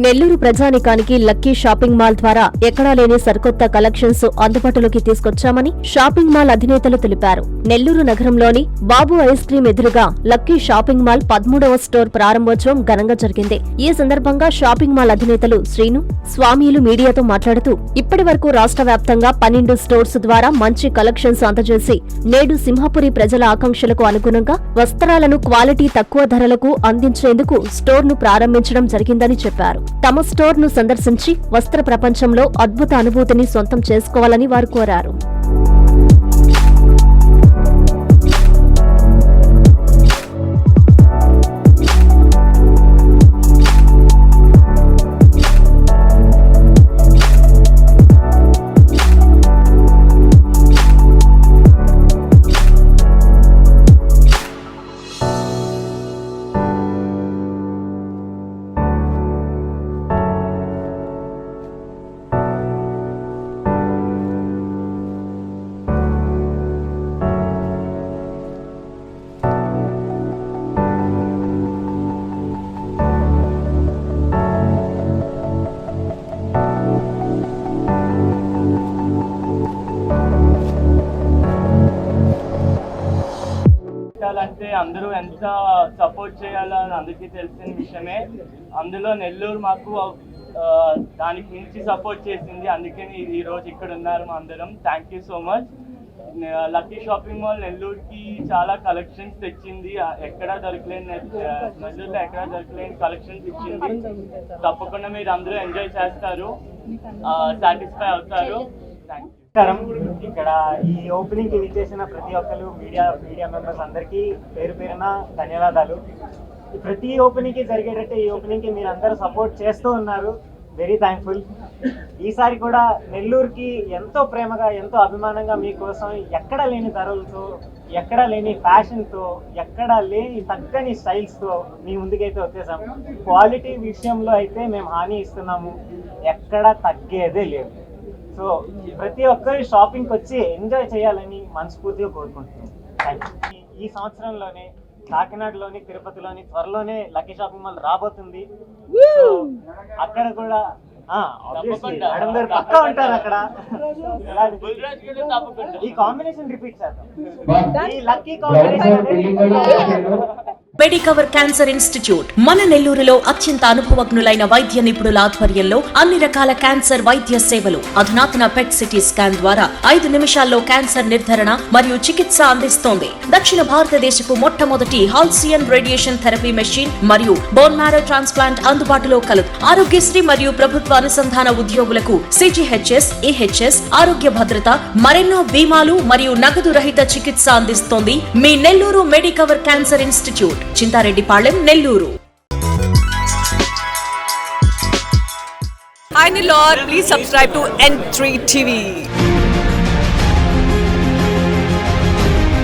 నెల్లూరు ప్రజానికానికి lucky shopping mall ద్వారా ఎక్కడా లేని సరికొత్త కలెక్షన్స్ అందుబాటులోకి తీసుకొచ్చామని షాపింగ్ మాల్ అధినేతలు తెలిపారు. నెల్లూరు నగరంలోని బాబు ఐస్ క్రీం ఎదురుగా లక్కీ షాపింగ్ మాల్ 13వ స్టోర్ ప్రారంభోత్సవం ఘనంగా జరిగింది. ఈ సందర్భంగా షాపింగ్ మాల్ అధినేతలు శ్రీను, స్వామిలు మీడియాతో మాట్లాడుతూ ఇప్పటి వరకు రాష్ట్ర వ్యాప్తంగా 12 స్టోర్స్ ద్వారా మంచి కలెక్షన్స్ అందజేసి నేడు సింహపురి ప్రజల ఆకాంక్షలకు అనుగుణంగా వస్త్రాలను క్వాలిటీ తక్కువ ధరలకు అందించేందుకు స్టోర్ను ప్రారంభించడం జరిగిందని చెప్పారు. తమ స్టోర్ ను సందర్శించి వస్త్ర ప్రపంచంలో అద్భుత అనుభూతిని సొంతం చేసుకోవాలని వారు కోరారు. అంటే అందరూ ఎంత సపోర్ట్ చేయాలో అని అందరికీ తెలిసిన విషయమే. అందులో నెల్లూరు మాకు దానికి మించి సపోర్ట్ చేసింది. అందుకని ఈ రోజు ఇక్కడ ఉన్నారు మా అందరం. Thank you so much. Lucky shopping mall నెల్లూరుకి చాలా కలెక్షన్స్ తెచ్చింది. నెల్లూరులో ఎక్కడా దొరకలేని కలెక్షన్స్ ఇచ్చింది. తప్పకుండా మీరు అందరూ ఎంజాయ్ చేస్తారు, సాటిస్ఫై అవుతారు. Thank you. ఇక్కడ ఈ ఓపెనింగ్ కి విచ్చేసిన ప్రతి ఒక్కరు మీడియా మెంబర్స్ అందరికీ పేరు పేరున ధన్యవాదాలు. ప్రతి ఓపెనింగ్ కి జరిగేటట్టు ఈ ఓపెనింగ్ కి మీరు అందరూ సపోర్ట్ చేస్తూ ఉన్నారు. Very thankful. ఈసారి కూడా నెల్లూరుకి ఎంతో ప్రేమగా, ఎంతో అభిమానంగా మీకోసం ఎక్కడ లేని ధరలతో, ఎక్కడ లేని ఫ్యాషన్తో, ఎక్కడ లేని తగ్గని స్టైల్స్తో మీ ముందుకైతే వచ్చేసాము. క్వాలిటీ విషయంలో అయితే మేము హామీ ఇస్తున్నాము, ఎక్కడ తగ్గేదే లేదు. సో ప్రతి ఒక్కరి షాపింగ్కి వచ్చి ఎంజాయ్ చేయాలని మనస్ఫూర్తిగా కోరుకుంటున్నాను. ఈ సంవత్సరంలోనే కాకినాడలోని, తిరుపతిలోని త్వరలోనే లక్కీ షాపింగ్ మాల్ రాబోతుంది. సో అక్కడ కూడా మేడం గారు పక్కా ఉంటారు అక్కడ. ఈ కాంబినేషన్ రిపీట్ చేద్దాం. ఈ lucky combination Medicover cancer institute మన నెల్లూరులో అత్యంత అనుభవజ్ఞులైన వైద్య నిపుణుల ఆధ్వర్యంలో అన్ని రకాల క్యాన్సర్ వైద్య సేవలు, అధునాతన పెట్ సిటీ స్కాన్ ద్వారా 5 నిమిషాల్లో క్యాన్సర్ నిర్ధారణ మరియు చికిత్స అందిస్తోంది. దక్షిణ భారతదేశపు మొట్టమొదటి హాల్సియన్ రేడియేషన్ థెరపీ మెషిన్ మరియు బోన్ మ్యారో ట్రాన్స్ప్లాంట్ అందుబాటులో కలదు. ఆరోగ్యశ్రీ మరియు ప్రభుత్వ అనుసంధాన ఉద్యోగులకు సిజిహెచ్ఎస్, ఈహెచ్ఎస్, ఆరోగ్య భద్రత, మరెన్నో బీమాలు మరియు నగదు రహిత చికిత్స అందిస్తోంది మీ Nellore Medicover cancer institute, Chintareddypalem, Nellore. Hi Nellore, please subscribe to N3 TV.